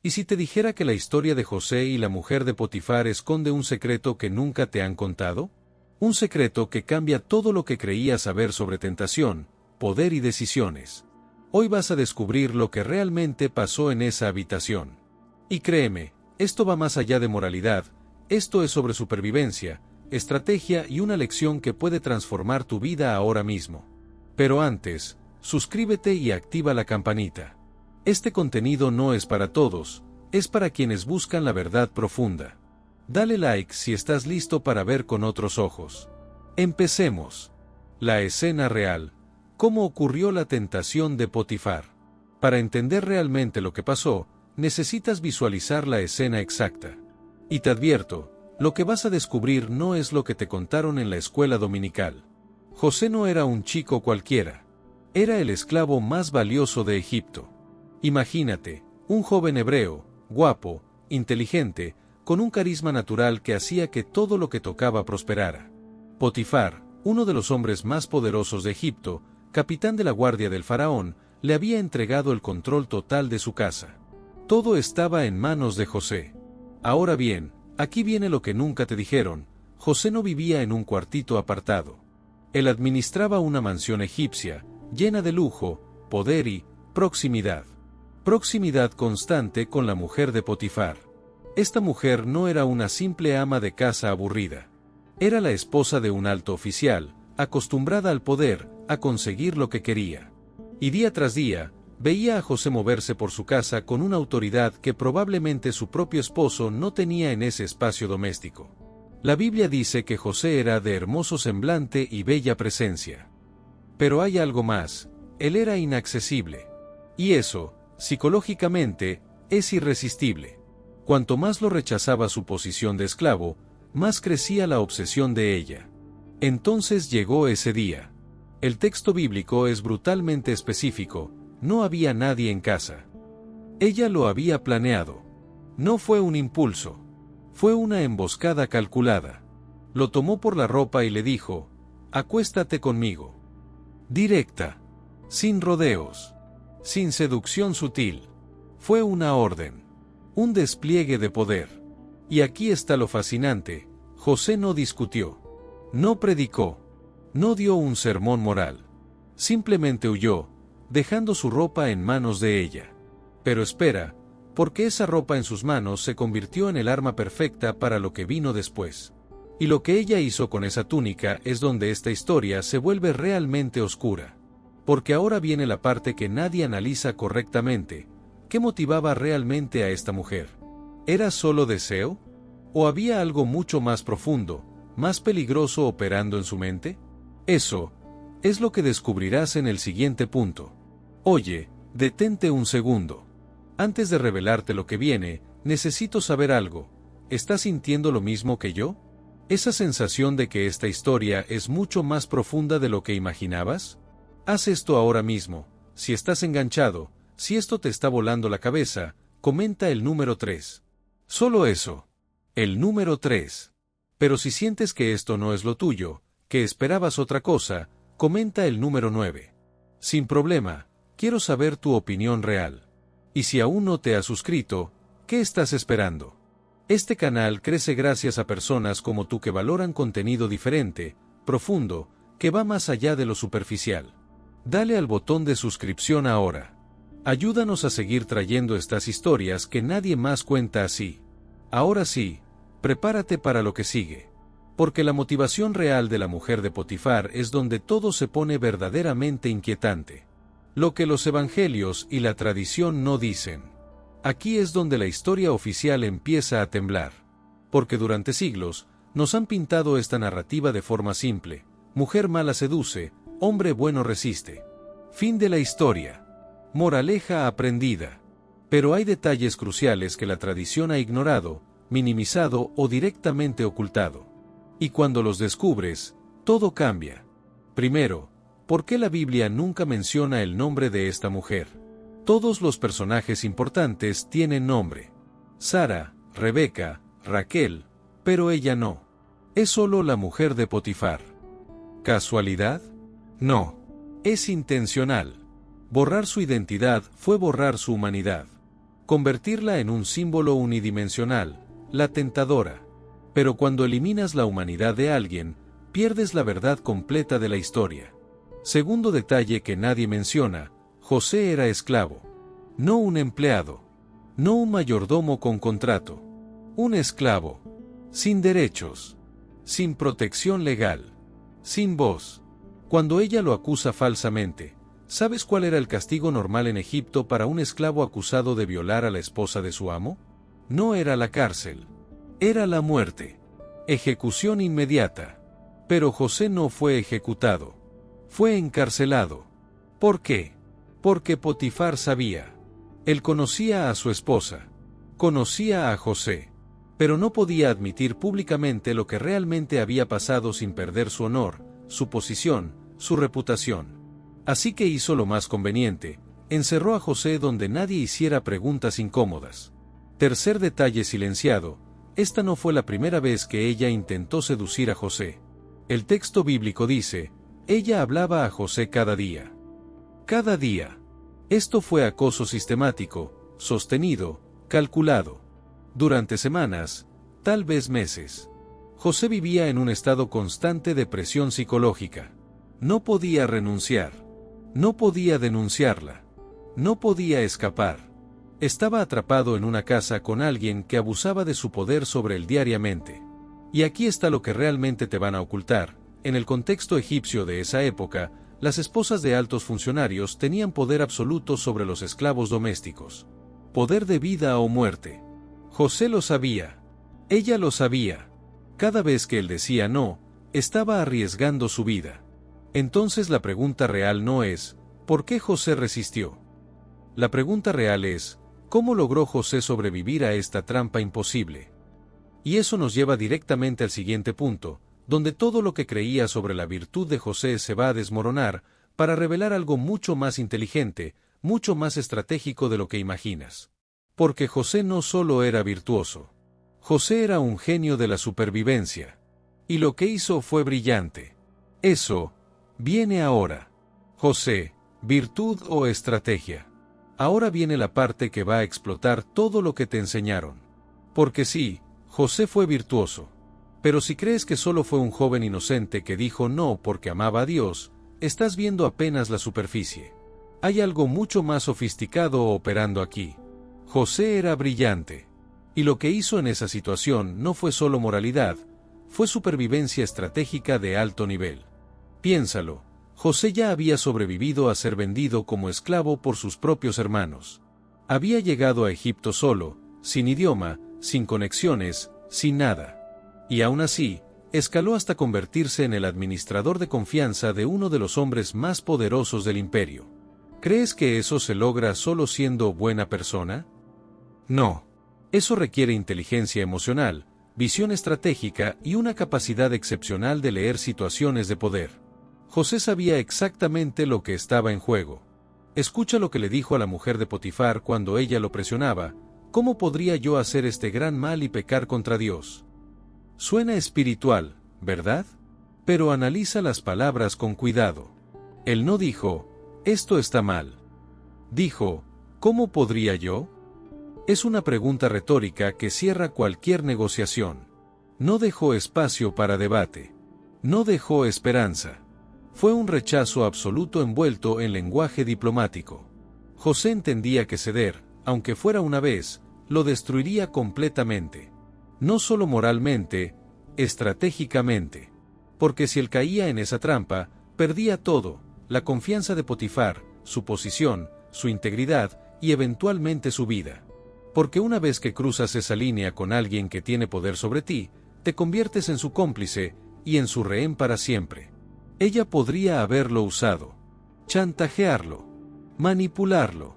¿Y si te dijera que la historia de José y la mujer de Potifar esconde un secreto que nunca te han contado? Un secreto que cambia todo lo que creías saber sobre tentación, poder y decisiones. Hoy vas a descubrir lo que realmente pasó en esa habitación. Y créeme, esto va más allá de moralidad, esto es sobre supervivencia, estrategia y una lección que puede transformar tu vida ahora mismo. Pero antes, suscríbete y activa la campanita. Este contenido no es para todos, es para quienes buscan la verdad profunda. Dale like si estás listo para ver con otros ojos. Empecemos. La escena real. ¿Cómo ocurrió la tentación de Potifar? Para entender realmente lo que pasó, necesitas visualizar la escena exacta. Y te advierto, lo que vas a descubrir no es lo que te contaron en la escuela dominical. José no era un chico cualquiera. Era el esclavo más valioso de Egipto. Imagínate, un joven hebreo, guapo, inteligente, con un carisma natural que hacía que todo lo que tocaba prosperara. Potifar, uno de los hombres más poderosos de Egipto, capitán de la guardia del faraón, le había entregado el control total de su casa. Todo estaba en manos de José. Ahora bien, aquí viene lo que nunca te dijeron: José no vivía en un cuartito apartado. Él administraba una mansión egipcia, llena de lujo, poder y proximidad. Proximidad constante con la mujer de Potifar. Esta mujer no era una simple ama de casa aburrida. Era la esposa de un alto oficial, acostumbrada al poder, a conseguir lo que quería. Y día tras día, veía a José moverse por su casa con una autoridad que probablemente su propio esposo no tenía en ese espacio doméstico. La Biblia dice que José era de hermoso semblante y bella presencia. Pero hay algo más: él era inaccesible. Y eso, psicológicamente, es irresistible. Cuanto más lo rechazaba su posición de esclavo, más crecía la obsesión de ella. Entonces llegó ese día. El texto bíblico es brutalmente específico: no había nadie en casa. Ella lo había planeado. No fue un impulso. Fue una emboscada calculada. Lo tomó por la ropa y le dijo: acuéstate conmigo. Directa. Sin rodeos. Sin seducción sutil. Fue una orden. Un despliegue de poder. Y aquí está lo fascinante: José no discutió. No predicó. No dio un sermón moral. Simplemente huyó, dejando su ropa en manos de ella. Pero espera, porque esa ropa en sus manos se convirtió en el arma perfecta para lo que vino después. Y lo que ella hizo con esa túnica es donde esta historia se vuelve realmente oscura. Porque ahora viene la parte que nadie analiza correctamente: ¿qué motivaba realmente a esta mujer? ¿Era solo deseo? ¿O había algo mucho más profundo, más peligroso operando en su mente? Eso es lo que descubrirás en el siguiente punto. Oye, detente un segundo. Antes de revelarte lo que viene, necesito saber algo. ¿Estás sintiendo lo mismo que yo? ¿Esa sensación de que esta historia es mucho más profunda de lo que imaginabas? Haz esto ahora mismo. Si estás enganchado, si esto te está volando la cabeza, comenta el número 3. Solo eso. El número 3. Pero si sientes que esto no es lo tuyo, que esperabas otra cosa, comenta el número 9. Sin problema, quiero saber tu opinión real. Y si aún no te has suscrito, ¿qué estás esperando? Este canal crece gracias a personas como tú que valoran contenido diferente, profundo, que va más allá de lo superficial. Dale al botón de suscripción ahora. Ayúdanos a seguir trayendo estas historias que nadie más cuenta así. Ahora sí, prepárate para lo que sigue. Porque la motivación real de la mujer de Potifar es donde todo se pone verdaderamente inquietante. Lo que los evangelios y la tradición no dicen. Aquí es donde la historia oficial empieza a temblar. Porque durante siglos, nos han pintado esta narrativa de forma simple: mujer mala seduce, hombre bueno resiste. Fin de la historia. Moraleja aprendida. Pero hay detalles cruciales que la tradición ha ignorado, minimizado o directamente ocultado. Y cuando los descubres, todo cambia. Primero, ¿por qué la Biblia nunca menciona el nombre de esta mujer? Todos los personajes importantes tienen nombre. Sara, Rebeca, Raquel, pero ella no. Es solo la mujer de Potifar. ¿Casualidad? No. Es intencional. Borrar su identidad fue borrar su humanidad. convertirla en un símbolo unidimensional, la tentadora. Pero cuando eliminas la humanidad de alguien, pierdes la verdad completa de la historia. Segundo detalle que nadie menciona, José era esclavo. No un empleado. No un mayordomo con contrato. Un esclavo. Sin derechos. Sin protección legal. Sin voz. Cuando ella lo acusa falsamente, ¿sabes cuál era el castigo normal en Egipto para un esclavo acusado de violar a la esposa de su amo? No era la cárcel. Era la muerte. Ejecución inmediata. Pero José no fue ejecutado. Fue encarcelado. ¿Por qué? Porque Potifar sabía. Él conocía a su esposa. Conocía a José. Pero no podía admitir públicamente lo que realmente había pasado sin perder su honor, su posición, su reputación. Así que hizo lo más conveniente, encerró a José donde nadie hiciera preguntas incómodas. Tercer detalle silenciado, esta no fue la primera vez que ella intentó seducir a José. El texto bíblico dice, ella hablaba a José cada día. Cada día. Esto fue acoso sistemático, sostenido, calculado. Durante semanas, tal vez meses. José vivía en un estado constante de presión psicológica. No podía renunciar. No podía denunciarla. No podía escapar. Estaba atrapado en una casa con alguien que abusaba de su poder sobre él diariamente. Y aquí está lo que realmente te van a ocultar. En el contexto egipcio de esa época, las esposas de altos funcionarios tenían poder absoluto sobre los esclavos domésticos. Poder de vida o muerte. José lo sabía. Ella lo sabía. Cada vez que él decía no, estaba arriesgando su vida. Entonces la pregunta real no es, ¿por qué José resistió? La pregunta real es, ¿cómo logró José sobrevivir a esta trampa imposible? Y eso nos lleva directamente al siguiente punto, donde todo lo que creía sobre la virtud de José se va a desmoronar, para revelar algo mucho más inteligente, mucho más estratégico de lo que imaginas. Porque José no solo era virtuoso. José era un genio de la supervivencia. Y lo que hizo fue brillante. Eso viene ahora. José, virtud o estrategia. Ahora viene la parte que va a explotar todo lo que te enseñaron. Porque sí, José fue virtuoso. Pero si crees que solo fue un joven inocente que dijo no porque amaba a Dios, estás viendo apenas la superficie. Hay algo mucho más sofisticado operando aquí. José era brillante. Y lo que hizo en esa situación no fue solo moralidad, fue supervivencia estratégica de alto nivel. Piénsalo, José ya había sobrevivido a ser vendido como esclavo por sus propios hermanos. Había llegado a Egipto solo, sin idioma, sin conexiones, sin nada. Y aún así, escaló hasta convertirse en el administrador de confianza de uno de los hombres más poderosos del imperio. ¿Crees que eso se logra solo siendo buena persona? No. Eso requiere inteligencia emocional, visión estratégica y una capacidad excepcional de leer situaciones de poder. José sabía exactamente lo que estaba en juego. Escucha lo que le dijo a la mujer de Potifar cuando ella lo presionaba: ¿cómo podría yo hacer este gran mal y pecar contra Dios? Suena espiritual, ¿verdad? Pero analiza las palabras con cuidado. Él no dijo, esto está mal. Dijo, ¿cómo podría yo? Es una pregunta retórica que cierra cualquier negociación. No dejó espacio para debate. No dejó esperanza. Fue un rechazo absoluto envuelto en lenguaje diplomático. José entendía que ceder, aunque fuera una vez, lo destruiría completamente. No solo moralmente, estratégicamente. Porque si él caía en esa trampa, perdía todo: la confianza de Potifar, su posición, su integridad y eventualmente su vida. Porque una vez que cruzas esa línea con alguien que tiene poder sobre ti, te conviertes en su cómplice y en su rehén para siempre. Ella podría haberlo usado, chantajearlo, manipularlo.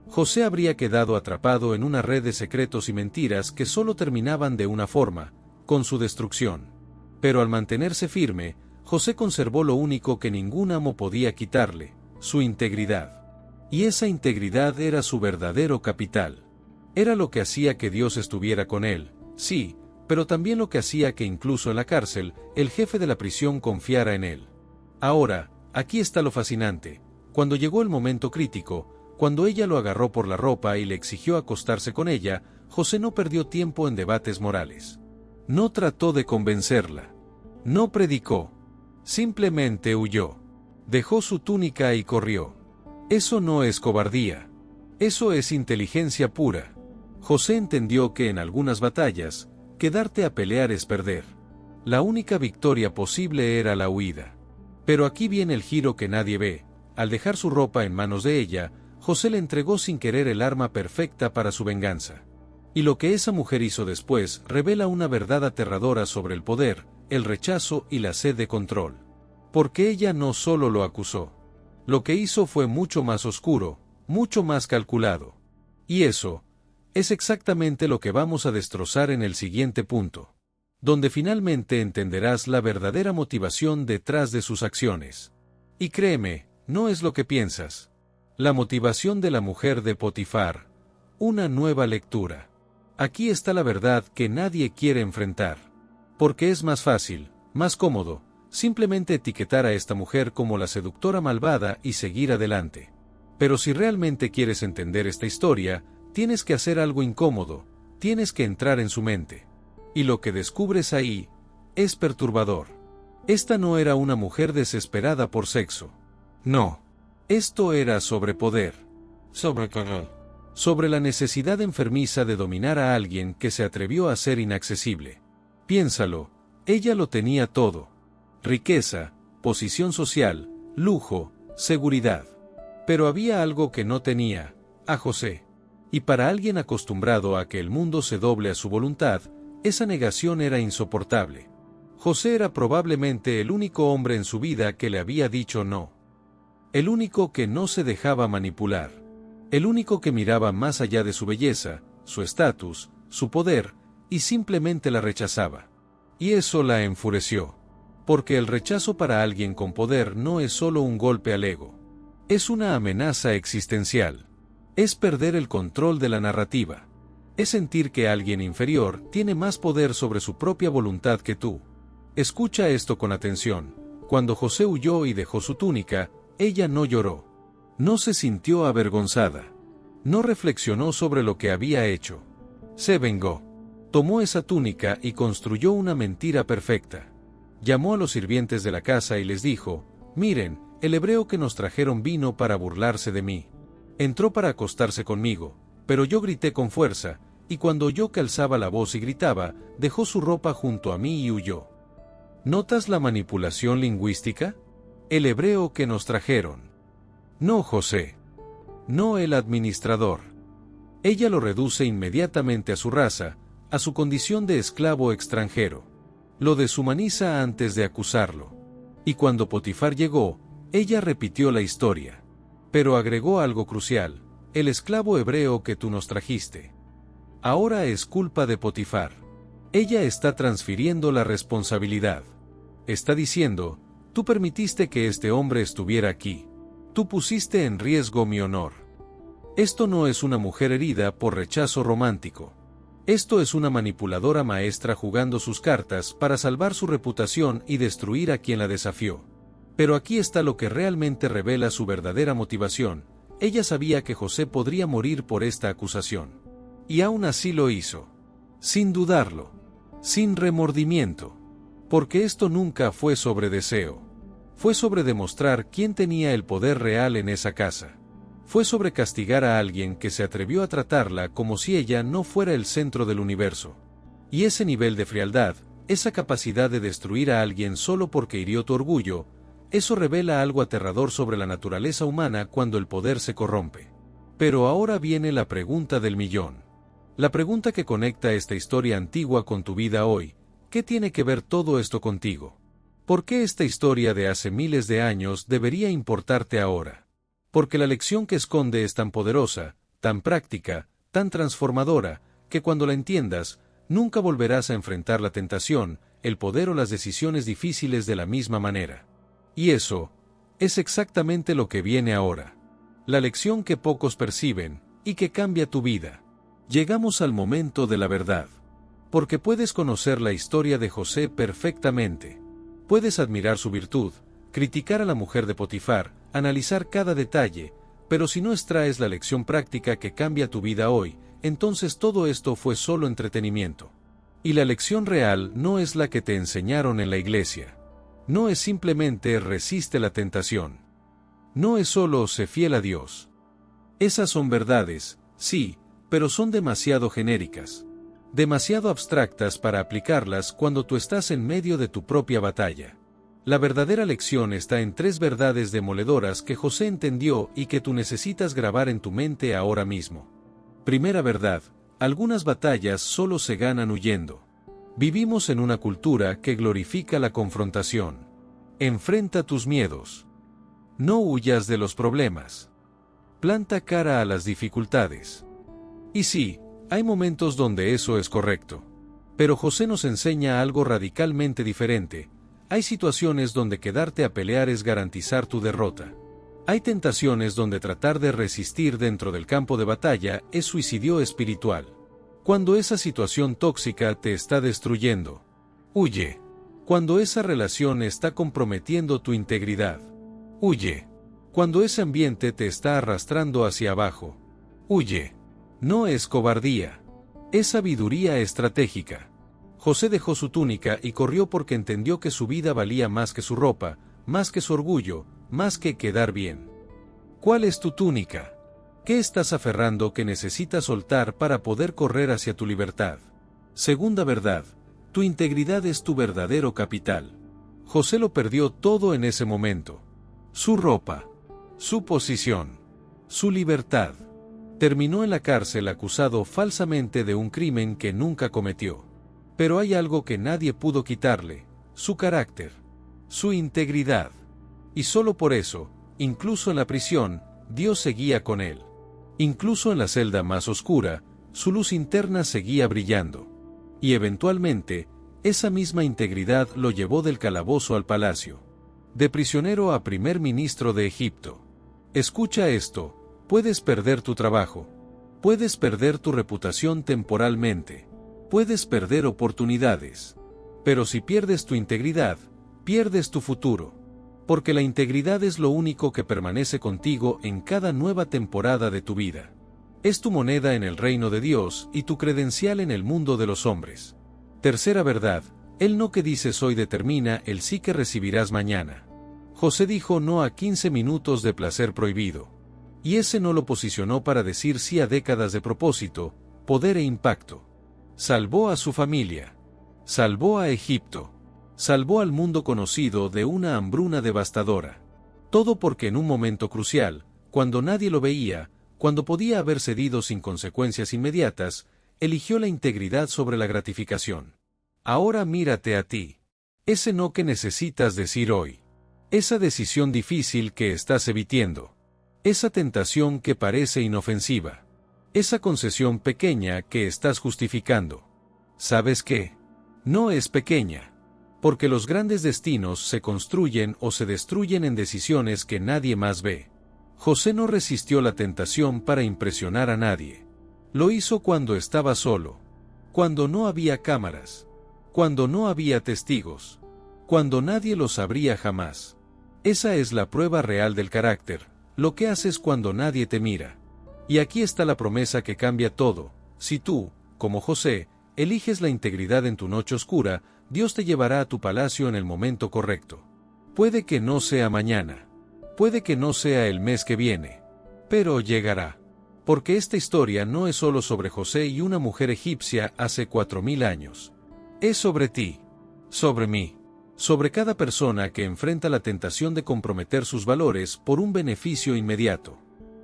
José habría quedado atrapado en una red de secretos y mentiras que solo terminaban de una forma: con su destrucción. Pero al mantenerse firme, José conservó lo único que ningún amo podía quitarle: su integridad. Y esa integridad era su verdadero capital. Era lo que hacía que Dios estuviera con él, sí, pero también lo que hacía que incluso en la cárcel, el jefe de la prisión confiara en él. Ahora, aquí está lo fascinante. Cuando llegó el momento crítico, Cuando ella lo agarró por la ropa y le exigió acostarse con ella, José no perdió tiempo en debates morales. No trató de convencerla. No predicó. Simplemente huyó. Dejó su túnica y corrió. Eso no es cobardía. Eso es inteligencia pura. José entendió que en algunas batallas, quedarte a pelear es perder. La única victoria posible era la huida. Pero aquí viene el giro que nadie ve. Al dejar su ropa en manos de ella, José le entregó sin querer el arma perfecta para su venganza. Y lo que esa mujer hizo después revela una verdad aterradora sobre el poder, el rechazo y la sed de control. Porque ella no solo lo acusó. Lo que hizo fue mucho más oscuro, mucho más calculado. Y eso es exactamente lo que vamos a destrozar en el siguiente punto, donde finalmente entenderás la verdadera motivación detrás de sus acciones. Y créeme, no es lo que piensas. La motivación de la mujer de Potifar. Una nueva lectura. Aquí está la verdad que nadie quiere enfrentar. Porque es más fácil, más cómodo, simplemente etiquetar a esta mujer como la seductora malvada y seguir adelante. Pero si realmente quieres entender esta historia, tienes que hacer algo incómodo, tienes que entrar en su mente. Y lo que descubres ahí es perturbador. Esta no era una mujer desesperada por sexo. No. Esto era sobre poder. ¿Sobre qué? Sobre la necesidad enfermiza de dominar a alguien que se atrevió a ser inaccesible. Piénsalo, ella lo tenía todo. Riqueza, posición social, lujo, seguridad. Pero había algo que no tenía, a José. Y para alguien acostumbrado a que el mundo se doble a su voluntad, esa negación era insoportable. José era probablemente el único hombre en su vida que le había dicho no. El único que no se dejaba manipular. El único que miraba más allá de su belleza, su estatus, su poder, y simplemente la rechazaba. Y eso la enfureció. Porque el rechazo para alguien con poder no es solo un golpe al ego. Es una amenaza existencial. Es perder el control de la narrativa. Es sentir que alguien inferior tiene más poder sobre su propia voluntad que tú. Escucha esto con atención. Cuando José huyó y dejó su túnica, ella no lloró. No se sintió avergonzada. No reflexionó sobre lo que había hecho. Se vengó. Tomó esa túnica y construyó una mentira perfecta. Llamó a los sirvientes de la casa y les dijo: «Miren, el hebreo que nos trajeron vino para burlarse de mí. Entró para acostarse conmigo, pero yo grité con fuerza, y cuando oyó que alzaba la voz y gritaba, dejó su ropa junto a mí y huyó». ¿Notas la manipulación lingüística? El hebreo que nos trajeron. No José. No el administrador. Ella lo reduce inmediatamente a su raza, a su condición de esclavo extranjero. Lo deshumaniza antes de acusarlo. Y cuando Potifar llegó, ella repitió la historia. Pero agregó algo crucial: el esclavo hebreo que tú nos trajiste. Ahora es culpa de Potifar. Ella está transfiriendo la responsabilidad. Está diciendo: tú permitiste que este hombre estuviera aquí. Tú pusiste en riesgo mi honor. Esto no es una mujer herida por rechazo romántico. Esto es una manipuladora maestra jugando sus cartas para salvar su reputación y destruir a quien la desafió. Pero aquí está lo que realmente revela su verdadera motivación. Ella sabía que José podría morir por esta acusación. Y aún así lo hizo. Sin dudarlo. Sin remordimiento. Porque esto nunca fue sobre deseo. Fue sobre demostrar quién tenía el poder real en esa casa. Fue sobre castigar a alguien que se atrevió a tratarla como si ella no fuera el centro del universo. Y ese nivel de frialdad, esa capacidad de destruir a alguien solo porque hirió tu orgullo, eso revela algo aterrador sobre la naturaleza humana cuando el poder se corrompe. Pero ahora viene la pregunta del millón. La pregunta que conecta esta historia antigua con tu vida hoy: ¿qué tiene que ver todo esto contigo? ¿Por qué esta historia de hace miles de años debería importarte ahora? Porque la lección que esconde es tan poderosa, tan práctica, tan transformadora, que cuando la entiendas, nunca volverás a enfrentar la tentación, el poder o las decisiones difíciles de la misma manera. Y eso es exactamente lo que viene ahora. La lección que pocos perciben, y que cambia tu vida. Llegamos al momento de la verdad. Porque puedes conocer la historia de José perfectamente. Puedes admirar su virtud, criticar a la mujer de Potifar, analizar cada detalle, Pero si no extraes la lección práctica que cambia tu vida hoy, entonces todo esto fue solo entretenimiento. Y la lección real no es la que te enseñaron en la iglesia. No es simplemente resiste la tentación. No es solo sé fiel a Dios. Esas son verdades, sí, pero son demasiado genéricas. Demasiado abstractas para aplicarlas cuando tú estás en medio de tu propia batalla. La verdadera lección está en 3 verdades demoledoras que José entendió y que tú necesitas grabar en tu mente ahora mismo. Primera verdad: algunas batallas solo se ganan huyendo. Vivimos en una cultura que glorifica la confrontación. Enfrenta tus miedos. No huyas de los problemas. Planta cara a las dificultades. Y sí, hay momentos donde eso es correcto. Pero José nos enseña algo radicalmente diferente. Hay situaciones donde quedarte a pelear es garantizar tu derrota. Hay tentaciones donde tratar de resistir dentro del campo de batalla es suicidio espiritual. Cuando esa situación tóxica te está destruyendo, huye. Cuando esa relación está comprometiendo tu integridad, huye. Cuando ese ambiente te está arrastrando hacia abajo, huye. No es cobardía, es sabiduría estratégica. José dejó su túnica y corrió porque entendió que su vida valía más que su ropa, más que su orgullo, más que quedar bien. ¿Cuál es tu túnica? ¿Qué estás aferrando que necesitas soltar para poder correr hacia tu libertad? Segunda verdad: tu integridad es tu verdadero capital. José lo perdió todo en ese momento. Su ropa, su posición, su libertad. Terminó en la cárcel acusado falsamente de un crimen que nunca cometió. Pero hay algo que nadie pudo quitarle: su carácter, su integridad. Y solo por eso, incluso en la prisión, Dios seguía con él. Incluso en la celda más oscura, su luz interna seguía brillando. Y eventualmente, esa misma integridad lo llevó del calabozo al palacio. De prisionero a primer ministro de Egipto. Escucha esto: puedes perder tu trabajo. Puedes perder tu reputación temporalmente. Puedes perder oportunidades. Pero si pierdes tu integridad, pierdes tu futuro. Porque la integridad es lo único que permanece contigo en cada nueva temporada de tu vida. Es tu moneda en el reino de Dios y tu credencial en el mundo de los hombres. Tercera verdad: el no que dices hoy determina el sí que recibirás mañana. José dijo no a 15 minutos de placer prohibido. Y ese no lo posicionó para decir sí a décadas de propósito, poder e impacto. Salvó a su familia. Salvó a Egipto. Salvó al mundo conocido de una hambruna devastadora. Todo porque en un momento crucial, cuando nadie lo veía, cuando podía haber cedido sin consecuencias inmediatas, eligió la integridad sobre la gratificación. Ahora mírate a ti. Ese no que necesitas decir hoy. Esa decisión difícil que estás evitando. Esa tentación que parece inofensiva. Esa concesión pequeña que estás justificando. ¿Sabes qué? No es pequeña. Porque los grandes destinos se construyen o se destruyen en decisiones que nadie más ve. José no resistió la tentación para impresionar a nadie. Lo hizo cuando estaba solo. Cuando no había cámaras. Cuando no había testigos. Cuando nadie lo sabría jamás. Esa es la prueba real del carácter, lo que haces cuando nadie te mira. Y aquí está la promesa que cambia todo: si tú, como José, eliges la integridad en tu noche oscura, Dios te llevará a tu palacio en el momento correcto. Puede que no sea mañana. Puede que no sea el mes que viene. Pero llegará. Porque esta historia no es solo sobre José y una mujer egipcia hace 4000 años. Es sobre ti. Sobre mí. Sobre cada persona que enfrenta la tentación de comprometer sus valores por un beneficio inmediato.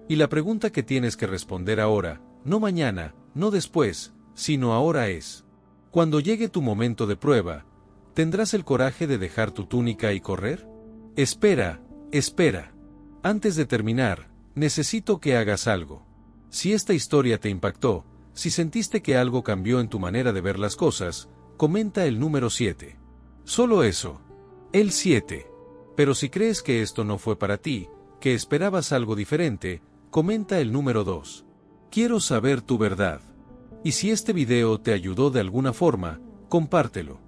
Y la pregunta que tienes que responder ahora, no mañana, no después, sino ahora es: cuando llegue tu momento de prueba, ¿tendrás el coraje de dejar tu túnica y correr? Espera, espera. Antes de terminar, necesito que hagas algo. Si esta historia te impactó, si sentiste que algo cambió en tu manera de ver las cosas, comenta el número 7. Solo eso. El 7. Pero si crees que esto no fue para ti, que esperabas algo diferente, comenta el número 2. Quiero saber tu verdad. Y si este video te ayudó de alguna forma, compártelo.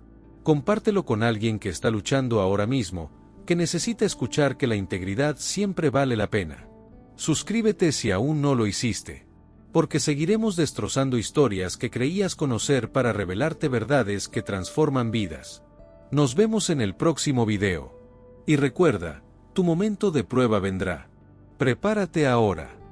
Compártelo con alguien que está luchando ahora mismo, que necesita escuchar que la integridad siempre vale la pena. Suscríbete si aún no lo hiciste. Porque seguiremos destrozando historias que creías conocer para revelarte verdades que transforman vidas. Nos vemos en el próximo video. Y recuerda, tu momento de prueba vendrá. Prepárate ahora.